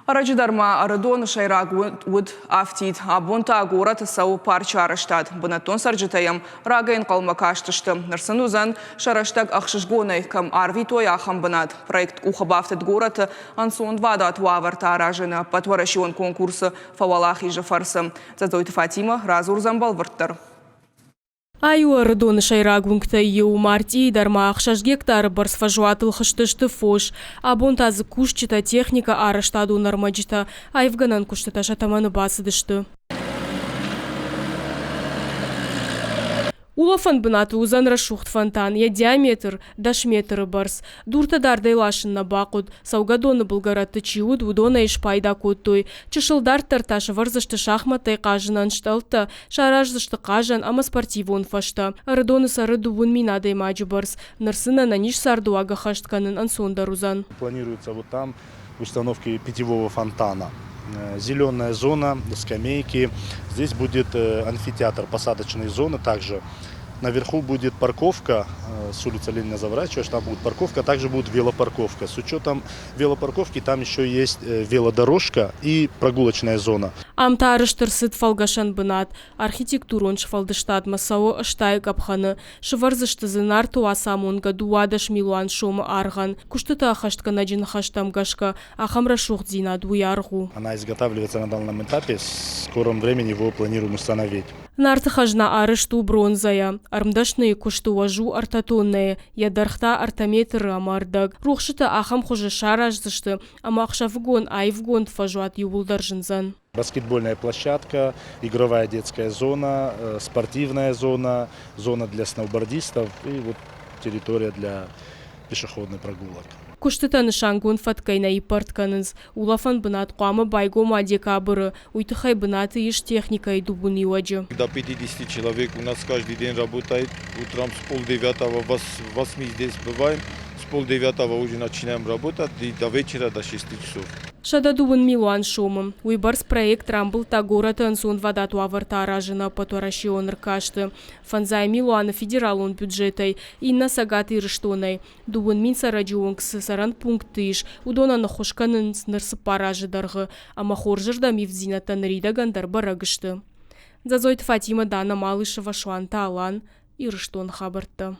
Aracıdarma Aradon Şayrag Ud Aftit Abunta Agurat Sau Parça Araştad. Bunaton Sarjitayam Ragayn Kalma Kaştıştı. Nırsan uzan Şaraştag Akşışgonay Kam Arvitoy Aham Banat. Проект Ухабафтет город Ансон Вадат Ваварта Аражина Патварашион конкурса Фавалахи Жафарса. Зазойт Фатима Разурзам Балварттар. Айу Арадон Шайрагункта ю марти дарма ахшаш гектар барс фажуатыл хыштышты фош. Абон тазы кушчита техника араштаду нормаджита. Айвганан куштата шатаманы басыдышты. Улафан бынаты узан рашухт фонтан, я диаметр, дашметры барс. Дурта дардай лашын на бақуд, саугадоны бұлгаратты чиуд, удона еш пайда көттой. Чышылдар тарташы варзышты шахматтай қажынан шталты, шаражзышты қажан, ама спортивон фашта. Арадоны сары дубун минадай маджи барс. Нарсына на ниш сарду ага хаштканын ансондар узан. Планируется вот там установки питьевого фонтана. Зеленая зона, скамейки. Здесь будет амфитеатр, посадочные зоны. Также наверху будет парковка, с улицы Ленина заворачиваешь, там будет парковка, также будет велопарковка. С учетом велопарковки там еще есть велодорожка и прогулочная зона. Амтарыштырсыт фалгашан бынат, архитектурон шфалдыштат масао аштай капханы, шыварзышты зынар туасамонга дуадаш милуан шома арган, куштыта ахашткана джин хаштам гашка, ахамра шухдзина дуяргу. Она изготавливается на данном этапе, в скором времени его планируем установить. Нарты хажна арышту бронзая, армдашные кушту важу артатонные, ядархта артаметры амардаг, рухшыта ахам хуже шаражзышты, амахшавгон айвгон фажуат юбулдаржинзан. Баскетбольная площадка, игровая детская зона, спортивная зона, зона для сноубордистов и вот территория для пешеходных прогулок. Куштыта нышангун фаткайна и партканыз. Улафан бынат қуамы байгома декабры. Уйтыхай бынаты иш техникой дубуни ваджи. До 50 человек у нас каждый день работает. Утром с 8:30 в 8 здесь бываем. С 8:30 уже начинаем работать и до вечера до 6 часов. Шада дубун милуан шомым. Уйбарс проект рамбыл та город ансон вадату аварта аражина патуарашион ркашты. Фанзай милуана федералон бюджетай. Инна сагат ирыштонай. Дубун мин сарадионксы саран пунктыш. Удона нахошканын снырсы паражы даргы. Ама хоржырда мивдзината нарида гандар барагышты. Зазойт Фатима Дана Малышева Шуанта Алан ирыштон хабарты.